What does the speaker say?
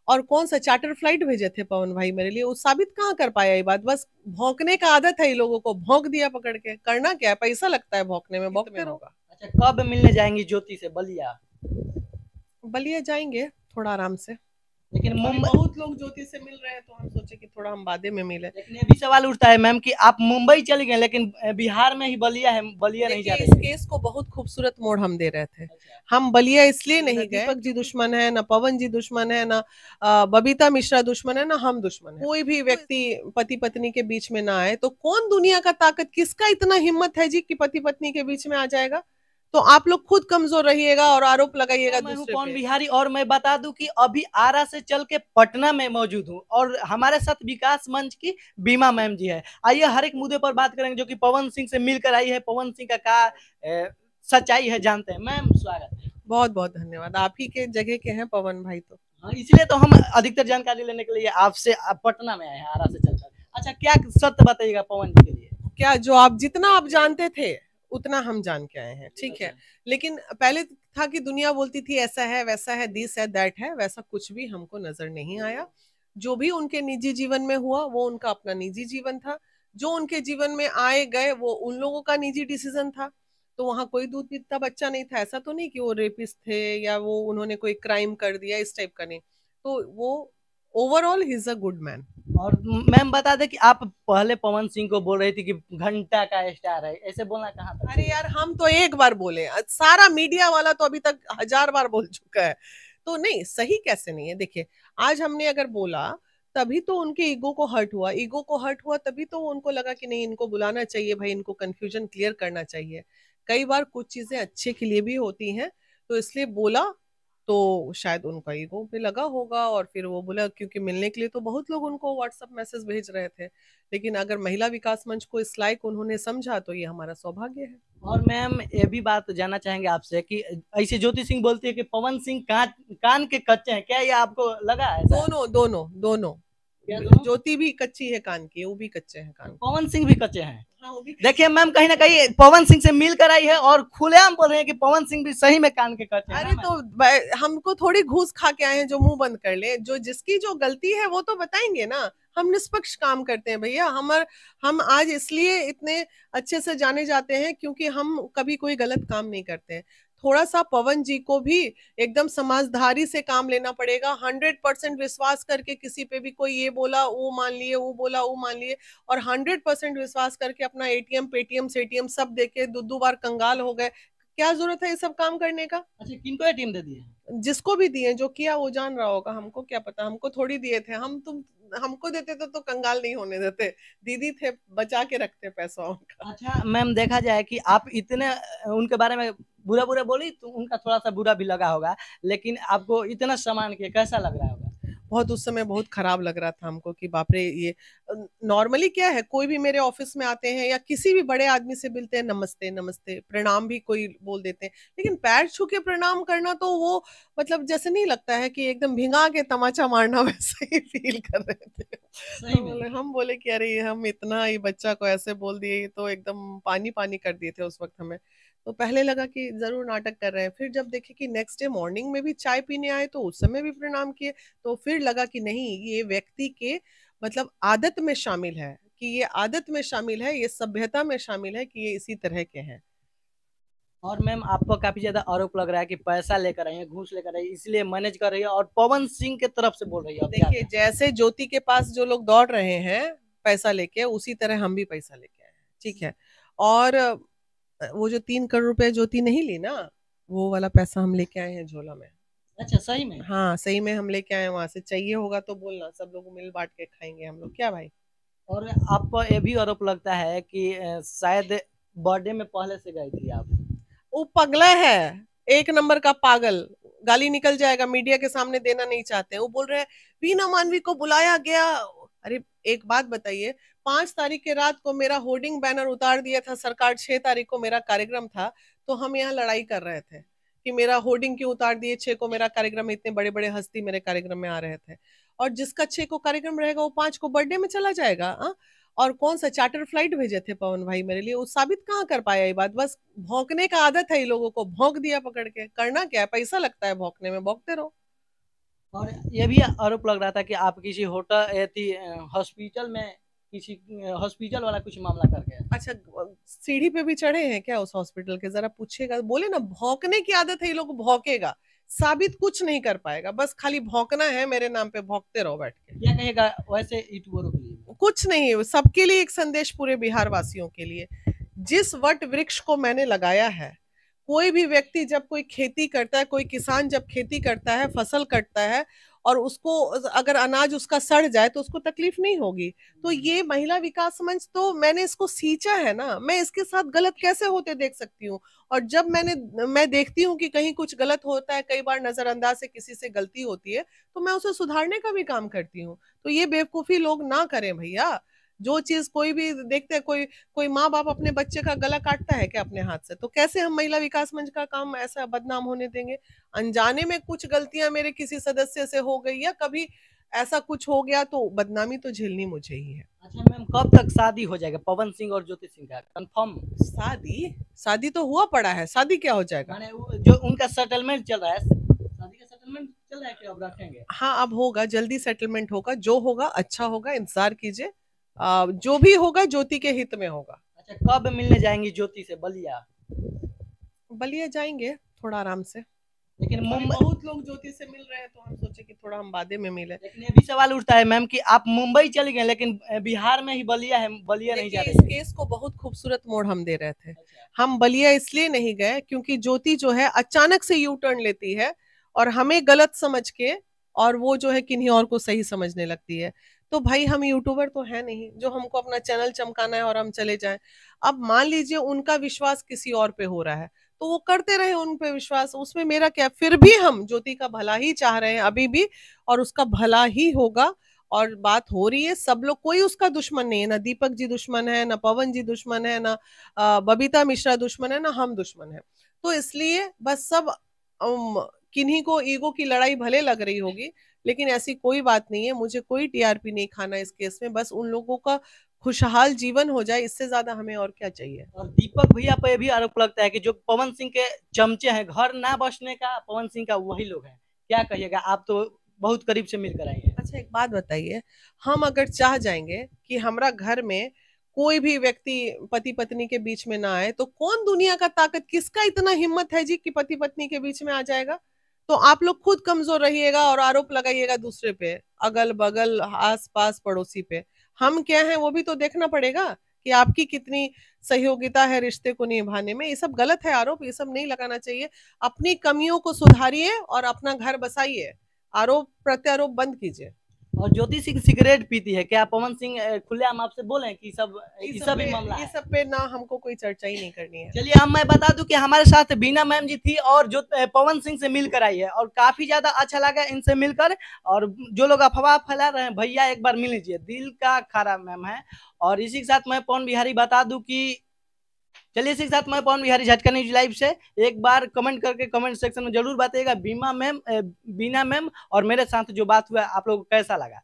और कौन सा चार्टर फ्लाइट भेजे थे पवन भाई मेरे लिए, वो साबित कहाँ कर पाया ये बात। बस भौंकने का आदत है ये लोगों को, भौंक दिया पकड़ के, करना क्या है, पैसा लगता है भौंकने में, भौंकते रहो। होगा। अच्छा, कब मिलने जाएंगी ज्योति से बलिया? बलिया जाएंगे थोड़ा आराम से। लेकिन अभी मुंबई, बहुत लोग ज्योति से मिल रहे हैं तो हम सोचे कि थोड़ा हम बादे में मिले। लेकिन ये भी सवाल उठता है मैम कि आप मुंबई चले गए लेकिन बिहार में ही बलिया है, बलिया नहीं जा देखिए इस रही है। केस को बहुत खूबसूरत मोड़ हम दे रहे थे। अच्छा। हम बलिया इसलिए न नहीं गए, दीपक दीपक जी दुश्मन है, ना पवन जी दुश्मन है, ना बबीता मिश्रा दुश्मन है, ना हम दुश्मन है। कोई भी व्यक्ति पति पत्नी के बीच में ना आए तो कौन दुनिया का ताकत, किसका इतना हिम्मत है जी कि पति पत्नी के बीच में आ जाएगा। तो आप लोग खुद कमजोर रहिएगा और आरोप लगाइएगा मैं हूँ दूसरे पवन पे। बिहारी, और मैं बता दूं कि अभी आरा से चल के पटना में मौजूद हूँ, और हमारे साथ विकास मंच की बीमा मैम जी है। आइए हर एक मुद्दे पर बात करेंगे जो कि पवन सिंह से मिलकर आई है, पवन सिंह का सच्चाई है जानते हैं। मैम स्वागत है। बहुत बहुत धन्यवाद, आप ही के जगह के हैं पवन भाई तो। हाँ, इसलिए तो हम अधिकतर जानकारी लेने के लिए आपसे पटना में आए हैं, आरा से चलकर। अच्छा, क्या सत्य बताइएगा पवन जी के लिए? क्या जो आप जितना आप जानते थे उतना हम जान के आए हैं, ठीक है। लेकिन पहले था कि दुनिया बोलती थी ऐसा है वैसा है, दिस है दैट है, वैसा कुछ भी हमको नजर नहीं आया। जो भी उनके निजी जीवन में हुआ वो उनका अपना निजी जीवन था। जो उनके जीवन में आए गए वो उन लोगों का निजी डिसीजन था। तो वहां कोई दूध पीता बच्चा नहीं था, ऐसा तो नहीं कि वो रेपिस्ट थे या वो उन्होंने कोई क्राइम कर दिया, इस टाइप का नहीं। तो वो overall he is a good man. और मैम बता दें कि आप पहले पवन सिंह को बोल रही थी कि घंटा का स्टार है, ऐसे बोलना कहाँ तक अरे सही यार है? हम तो एक बार बोले, सारा मीडिया वाला तो अभी तक 1000 बार बोल चुका है। तो नहीं, सही कैसे नहीं है, देखिए आज हमने अगर बोला तभी तो उनके ईगो को हर्ट हुआ, ईगो को हर्ट हुआ तभी तो उनको लगा कि नहीं इनको बुलाना चाहिए भाई, इनको कंफ्यूजन क्लियर करना चाहिए। कई बार कुछ चीजें अच्छे के लिए भी होती हैं, तो इसलिए बोला। तो शायद उनका ईगो पे लगा होगा और फिर वो बोला, क्योंकि मिलने के लिए तो बहुत लोग उनको व्हाट्सएप मैसेज भेज रहे थे। लेकिन अगर महिला विकास मंच को इस लायक उन्होंने समझा तो ये हमारा सौभाग्य है। और मैम ये भी बात जानना चाहेंगे आपसे कि ऐसे ज्योति सिंह बोलती है कि पवन सिंह कान कान के कच्चे हैं, क्या ये आपको लगा ऐसा? दोनों दोनों दोनों। क्या दोनों? ज्योति भी कच्ची है कान की, वो भी कच्चे हैं कान के। पवन सिंह भी कच्चे हैं? हाँ वो भी देखिए कच्चे मैम, कहीं ना कहीं पवन सिंह से मिलकर आई है और खुलेआम बोल रहे हैं कि पवन सिंह भी सही में कान के कच्चे हैं। हैं अरे ना तो मैम? हमको थोड़ी घूस खा के आए हैं जो मुंह बंद कर ले, जो जिसकी जो गलती है वो तो बताएंगे ना। हम निष्पक्ष काम करते हैं भैया, हम आज इसलिए इतने अच्छे से जाने जाते हैं क्योंकि हम कभी कोई गलत काम नहीं करते हैं। थोड़ा सा पवन जी को भी एकदम समझदारी से काम लेना पड़ेगा, 100% विश्वास करके किसी पे भी कोई ये बोला वो मान लिए, वो बोला वो मान लिए, और 100% विश्वास करके अपना एटीएम पेटीएम सेटीएम सब देके दो दो बार कंगाल हो गए। क्या जरूरत है ये सब काम करने का। अच्छा, किनको ये टीम दे दी है? जिसको भी दिए, जो किया वो जान रहा होगा, हमको क्या पता, हमको थोड़ी दिए थे, हम तुम हमको देते तो कंगाल नहीं होने देते। दीदी थे, बचा के रखते पैसा उनका। अच्छा मैम, देखा जाए कि आप इतने उनके बारे में बुरा बुरा बोली तो उनका थोड़ा सा बुरा भी लगा होगा, लेकिन आपको इतना सम्मान किया कैसा लग रहा होगा? बहुत उस समय बहुत खराब लग रहा था हमको कि बाप रे, ये नॉर्मली क्या है, कोई भी मेरे ऑफिस में आते हैं या किसी भी बड़े आदमी से मिलते हैं, नमस्ते नमस्ते, प्रणाम भी कोई बोल देते हैं, लेकिन पैर छू के प्रणाम करना तो वो मतलब जैसे नहीं लगता है कि एकदम भिंगा के तमाचा मारना वैसे ही फील कर रहे थे। सही में? हम बोले कि अरे हम इतना ये बच्चा को ऐसे बोल दिए, ये तो एकदम पानी पानी कर दिए थे उस वक्त हमें। तो पहले लगा कि जरूर नाटक कर रहे हैं, फिर जब देखे कि नेक्स्ट डे मॉर्निंग में भी चाय पीने आए तो उस समय भी प्रणाम किए। तो फिर लगा कि नहीं, ये व्यक्ति के मतलब आदत में शामिल है, कि ये आदत में शामिल है, ये सभ्यता में शामिल है, कि ये इसी तरह के हैं। और मैम आपको काफी ज्यादा आरोप लग रहा है कि पैसा लेकर आई है, घूस लेकर आई है, इसलिए मैनेज कर रही है और पवन सिंह के तरफ से बोल रही है, अब क्या देखिए करें? जैसे ज्योति के पास जो लोग दौड़ रहे हैं पैसा लेके, उसी तरह हम भी पैसा लेके आए हैं, ठीक है। और वो जो 3 करोड़ रुपए ज्योति नहीं ली ना, वो वाला पैसा हम लेके आए हैं झोला में। अच्छा, सही में? हाँ सही में हम लेके आए हैं वहां से, चाहिए होगा तो बोलना, सब लोग मिल बांट के खाएंगे हम लोग, क्या भाई। और आपको ये भी आरोप लगता है कि शायद बर्थडे में पहले से गई थी आप? वो पगला है, एक नंबर का पागल। गाली निकल जाएगा, मीडिया के सामने देना नहीं चाहते हैं। वो बोल रहे हैं वीना मानवी को बुलाया गया। अरे एक बात बताइए, 5 तारीख के रात को मेरा होर्डिंग बैनर उतार दिया था सरकार, 6 तारीख को मेरा कार्यक्रम था, तो हम यहाँ लड़ाई कर रहे थे कि मेरा होर्डिंग क्यों उतार दिए, 6 को मेरा कार्यक्रम, इतने बड़े बड़े हस्ती मेरे कार्यक्रम में आ रहे थे। और जिसका 6 को कार्यक्रम रहेगा वो 5 को बर्थडे में चला जाएगा, हाँ। और कौन सा चार्टर फ्लाइट भेजे थे पवन भाई मेरे लिए, वो साबित कहाँ कर पाया ये बात। बस भौंकने का आदत है ये लोगों को, भौंक दिया पकड़ के, करना क्या है, पैसा लगता है भौंकने में, भौंकते रहो। और ये भी आरोप लग रहा था कि आप किसी होटल हॉस्पिटल में किसी हॉस्पिटल वाला कुछ मामला कर गया। अच्छा, सीढ़ी पे भी चढ़े हैं क्या उस हॉस्पिटल के? जरा पूछेगा, बोले ना भौंकने की आदत है, ये लोग भौंकेगा, साबित कुछ नहीं कर पाएगा, बस खाली भौंकना है, मेरे नाम पे भौंकते रहो बैठ के। क्या कहेगा वैसे यूट्यूबरों के लिए? कुछ नहीं, सबके लिए एक संदेश, पूरे बिहार वासियों के लिए। जिस वट वृक्ष को मैंने लगाया है, कोई भी व्यक्ति जब कोई खेती करता है, कोई किसान जब खेती करता है, फसल कटता है, और उसको अगर अनाज उसका सड़ जाए तो उसको तकलीफ नहीं होगी। तो ये महिला विकास मंच, तो मैंने इसको सींचा है ना, मैं इसके साथ गलत कैसे होते देख सकती हूँ? और जब मैं देखती हूँ कि कहीं कुछ गलत होता है, कई बार नजरअंदाज से किसी से गलती होती है, तो मैं उसे सुधारने का भी काम करती हूँ। तो ये बेवकूफी लोग ना करें भैया। जो चीज कोई भी देखते हैं, कोई कोई माँ बाप अपने बच्चे का गला काटता है क्या अपने हाथ से? तो कैसे हम महिला विकास मंच का काम ऐसा बदनाम होने देंगे? अनजाने में कुछ गलतियां मेरे किसी सदस्य से हो गई, या कभी ऐसा कुछ हो गया, तो बदनामी तो झेलनी मुझे ही है। अच्छा मैम, कब तक शादी हो जाएगा पवन सिंह और ज्योति सिंह का, कंफर्म? शादी शादी तो हुआ पड़ा है, शादी क्या हो जाएगा? माने जो उनका सेटलमेंट चल रहा है, शादी का सेटलमेंट चल रहा है कि अब रखेंगे? हाँ, अब होगा, जल्दी सेटलमेंट होगा, जो होगा अच्छा होगा, इंतजार कीजिए। जो भी होगा ज्योति के हित में होगा। अच्छा, कब मिलने जाएंगी ज्योति से बलिया? बलिया जाएंगे थोड़ा आराम से। लेकिन अभी मुंबई, बहुत लोग ज्योति से मिल रहे हैं, तो हम सोचे कि थोड़ा हम बादे में मिले। लेकिन ये भी सवाल उठता है मैम कि आप मुंबई चले गए लेकिन बिहार में ही बलिया है, बलिया नहीं जा देखिए, रही इस है। केस को बहुत खूबसूरत मोड़ हम दे रहे थे। अच्छा। हम बलिया इसलिए नहीं गए क्योंकि ज्योति जो है अचानक से यू टर्न लेती है, और हमें गलत समझ के, और वो जो है किन्हीं और को सही समझने लगती है। तो भाई, हम यूट्यूबर तो है नहीं जो हमको अपना चैनल चमकाना है और हम चले जाएं। अब मान लीजिए उनका विश्वास किसी और पे हो रहा है, तो वो करते रहे उन पे विश्वास, उसमें मेरा क्या? फिर भी हम ज्योति का भला ही चाह रहे हैं अभी भी, और उसका भला ही होगा। और बात हो रही है, सब लोग, कोई उसका दुश्मन नहीं है, ना दीपक जी दुश्मन है, ना पवन जी दुश्मन है, ना बबीता मिश्रा दुश्मन है, ना हम दुश्मन है। तो इसलिए बस सब, किन्हीं को ईगो की लड़ाई भले लग रही होगी, लेकिन ऐसी कोई बात नहीं है। मुझे कोई टीआरपी नहीं खाना इस केस में, बस उन लोगों का खुशहाल जीवन हो जाए, इससे ज्यादा हमें और क्या चाहिए? और दीपक भैया पे भी आरोप लगता है कि जो पवन सिंह के चमचे हैं, घर ना बसने का पवन सिंह का वही लोग हैं। क्या कहिएगा, आप तो बहुत करीब से मिलकर आई हैं। अच्छा, एक बात बताइए, हम अगर चाह जाएंगे कि हमारा घर में कोई भी व्यक्ति पति पत्नी के बीच में ना आए, तो कौन दुनिया का ताकत, किसका इतना हिम्मत है जी कि पति पत्नी के बीच में आ जाएगा? तो आप लोग खुद कमजोर रहिएगा और आरोप लगाइएगा दूसरे पे, अगल बगल आस पास पड़ोसी पे। हम क्या है वो भी तो देखना पड़ेगा कि आपकी कितनी सहयोगिता है रिश्ते को निभाने में। ये सब गलत है आरोप, ये सब नहीं लगाना चाहिए। अपनी कमियों को सुधारिए और अपना घर बसाइए, आरोप प्रत्यारोप बंद कीजिए। और ज्योति सिंह सिगरेट पीती है क्या? पवन सिंह खुलेआम आपसे बोले कि सब ये सब ही मामला ये है? सब पे ना हमको कोई चर्चा ही नहीं करनी है। चलिए, हम मैं बता दूं कि हमारे साथ बीना मैम जी थी और जो पवन सिंह से मिलकर आई है, और काफी ज्यादा अच्छा लगा इनसे मिलकर। और जो लोग अफवाह फैला रहे हैं, भैया एक बार मिल लीजिए, दिल का खारा मैम है। और इसी के साथ मैं पवन बिहारी बता दूं कि, चलिए इसी के साथ मैं पवन बिहारी झटका न्यूज लाइव से, एक बार कमेंट करके कमेंट सेक्शन में जरूर बताइएगा बीमा मैम बीना मैम और मेरे साथ जो बात हुआ आप लोगों को कैसा लगा।